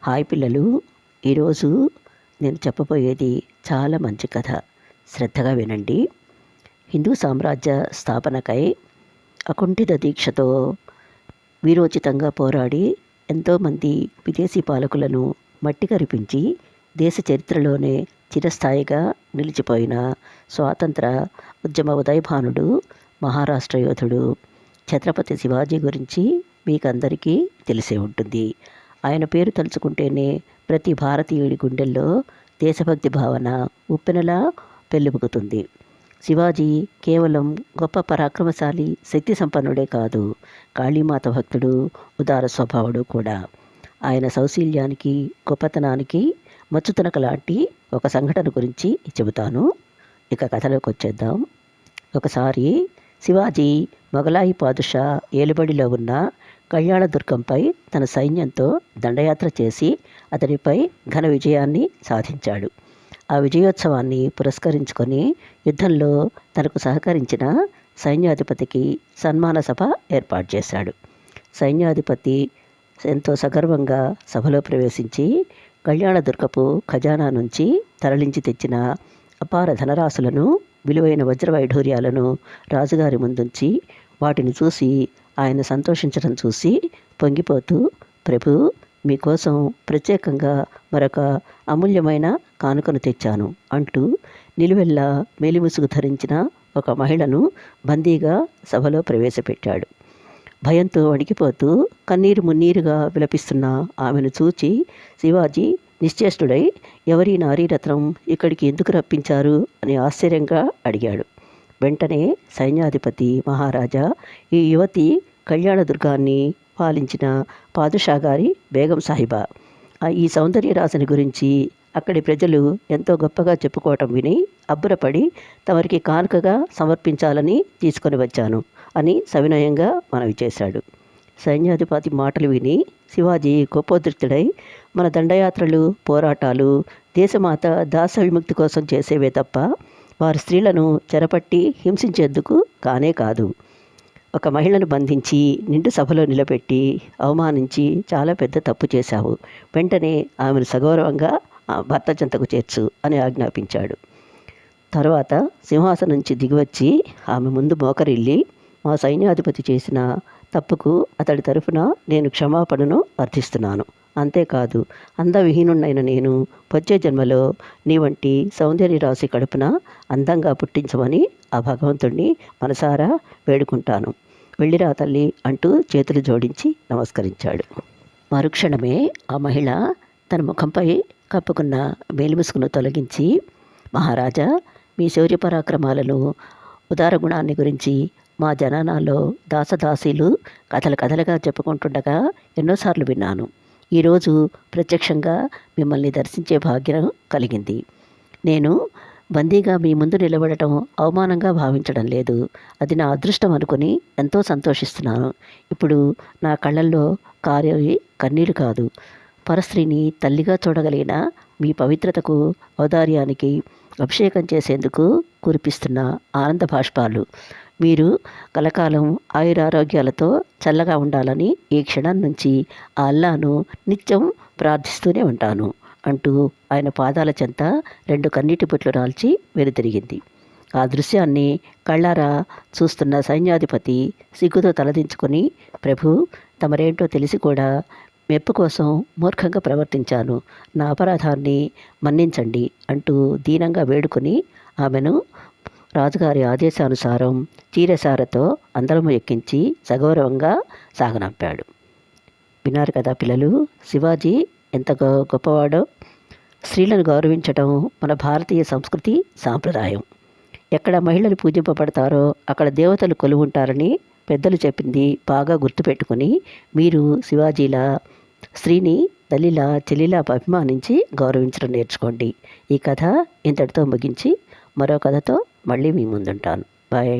Hi పిల్లలు, ఈరోజు నేను చెప్పబోయేది చాలా మంచి కథ. శ్రద్ధగా వినండి. హిందూ సామ్రాజ్య స్థాపనకై అకుంఠిత దీక్షతో వీరోచితంగా పోరాడి ఎంతోమంది విదేశీ పాలకులను మట్టి కరిపించి దేశ చరిత్రలోనే చిరస్థాయిగా నిలిచిపోయిన స్వాతంత్ర ఉద్యమ ఉదయభానుడు, మహారాష్ట్ర యోధుడు ఛత్రపతి శివాజీ గురించి మీకందరికీ తెలిసే ఉంటుంది. ఆయన పేరు తలుచుకుంటేనే ప్రతి భారతీయుడి గుండెల్లో దేశభక్తి భావన ఉప్పెనలా పెళ్ళిపుకుతుంది. శివాజీ కేవలం గొప్ప పరాక్రమశాలి, శక్తి సంపన్నుడే కాదు, కాళీమాత భక్తుడు, ఉదార స్వభావుడు కూడా. ఆయన సౌశీల్యానికి, గొప్పతనానికి మచ్చుతనక లాంటి ఒక సంఘటన గురించి చెబుతాను. ఇక కథలోకి వచ్చేద్దాం. ఒకసారి శివాజీ మొఘలాయి పాదుషా ఏలుబడిలో ఉన్న కళ్యాణదుర్గంపై తన సైన్యంతో దండయాత్ర చేసి అతనిపై ఘన విజయాన్ని సాధించాడు. ఆ విజయోత్సవాన్ని పురస్కరించుకొని యుద్ధంలో తనకు సహకరించిన సైన్యాధిపతికి సన్మాన సభ ఏర్పాటు చేశాడు. సైన్యాధిపతి ఎంతో సగర్వంగా సభలో ప్రవేశించి కళ్యాణదుర్గపు ఖజానా నుంచి తరలించి తెచ్చిన అపార ధనరాశులను, విలువైన వజ్రవైఢూర్యాలను రాజుగారి ముందుంచి వాటిని చూసి ఆయన సంతోషించడం చూసి పొంగిపోతూ, ప్రభు, మీకోసం ప్రత్యేకంగా మరొక అమూల్యమైన కానుకను తెచ్చాను అంటూ నిలువెల్లా మేలిముసుగు ధరించిన ఒక మహిళను బందీగా సభలో ప్రవేశపెట్టాడు. భయంతో వణికిపోతూ కన్నీరు మున్నీరుగా విలపిస్తున్న ఆమెను చూచి శివాజీ నిశ్చేష్టుడై, ఎవరి నారీరత్నం ఇక్కడికి ఎందుకు రప్పించారు అని ఆశ్చర్యంగా అడిగాడు. వెంటనే సైన్యాధిపతి, మహారాజా, ఈ యువతి కళ్యాణదుర్గాన్ని పాలించిన పాదుషా గారి బేగం సాహిబా. ఈ సౌందర్యరాశిని గురించి అక్కడి ప్రజలు ఎంతో గొప్పగా చెప్పుకోవటం విని అబ్బురపడి తమరికి కానుకగా సమర్పించాలని తీసుకొని వచ్చాను అని సవినయంగా మనవి చేశాడు. సైన్యాధిపతి మాటలు విని శివాజీ కోపోద్రిక్తుడై, మన దండయాత్రలు, పోరాటాలు దేశమాత దాస విముక్తి కోసం చేసేవే తప్ప వారి స్త్రీలను చెరపట్టి హింసించేందుకు కానే కాదు. ఒక మహిళను బంధించి నిండు సభలో నిలబెట్టి అవమానించి చాలా పెద్ద తప్పు చేశావు. వెంటనే ఆమెను సగౌరవంగా భర్త చెంతకు చేర్చు అని ఆజ్ఞాపించాడు. తర్వాత సింహాసనం నుంచి దిగివచ్చి ఆమె ముందు మోకరిల్లి, మా సైన్యాధిపతి చేసిన తప్పుకు అతడి తరఫున నేను క్షమాపణను అర్థిస్తున్నాను. అంతేకాదు, అందవిహీనున్నైన నేను వచ్చే జన్మలో నీ వంటి సౌందర్య రాశి కడుపున అందంగా పుట్టించమని ఆ భగవంతుణ్ణి మనసారా వేడుకుంటాను. వెళ్ళిరా తల్లి అంటూ చేతులు జోడించి నమస్కరించాడు. మరుక్షణమే ఆ మహిళ తన ముఖంపై కప్పుకున్న మేలిముసుగును తొలగించి, మహారాజా, మీ శౌర్యపరాక్రమాలను, ఉదార గుణాన్ని గురించి మా జనానాల్లో దాసదాసీలు కథలుగా చెప్పుకుంటుండగా ఎన్నోసార్లు విన్నాను. ఈరోజు ప్రత్యక్షంగా మిమ్మల్ని దర్శించే భాగ్యం కలిగింది. నేను బందీగా మీ ముందు నిలబడటం అవమానంగా భావించడం లేదు. అది నా అదృష్టం అనుకుని ఎంతో సంతోషిస్తున్నాను. ఇప్పుడు నా కళ్ళల్లో కారేవి కన్నీరు కాదు, పరస్త్రీని తల్లిగా చూడగలిగిన మీ పవిత్రతకు, ఔదార్యానికి అభిషేకం చేసేందుకు కురిపిస్తున్న ఆనంద బాష్పాలు. మీరు కలకాలం ఆయురారోగ్యాలతో చల్లగా ఉండాలని ఈ క్షణం నుంచి ఆ అల్లాను నిత్యం ప్రార్థిస్తూనే ఉంటాను అంటూ ఆయన పాదాల చెంత 2 కన్నీటి బొట్లు రాల్చి వెనుతిరిగింది. ఆ దృశ్యాన్ని కళ్ళారా చూస్తున్న సైన్యాధిపతి సిగ్గుతో తలదించుకొని, ప్రభు, తమరేంటో తెలిసి కూడా మెప్పు కోసం మూర్ఖంగా ప్రవర్తించాను. నా అపరాధాన్ని మన్నించండి అంటూ దీనంగా వేడుకొని ఆమెను రాజుగారి ఆదేశానుసారం చీరసారతో అందరము ఎక్కించి సగౌరవంగా సాగనంపాడు. విన్నారు కదా పిల్లలు, శివాజీ ఎంత గొప్పవాడో. స్త్రీలను గౌరవించడం మన భారతీయ సంస్కృతి సాంప్రదాయం. ఎక్కడ మహిళలు పూజింపబడతారో అక్కడ దేవతలు కొలువుంటారని పెద్దలు చెప్పింది బాగా గుర్తుపెట్టుకుని మీరు శివాజీలా స్త్రీని తల్లిలా, చెల్లిలా అభిమానించి గౌరవించడం నేర్చుకోండి. ఈ కథ ఇంతటితో ముగించి మరో కథతో మళ్ళీ మీ ముందుంటాను. బాయ్.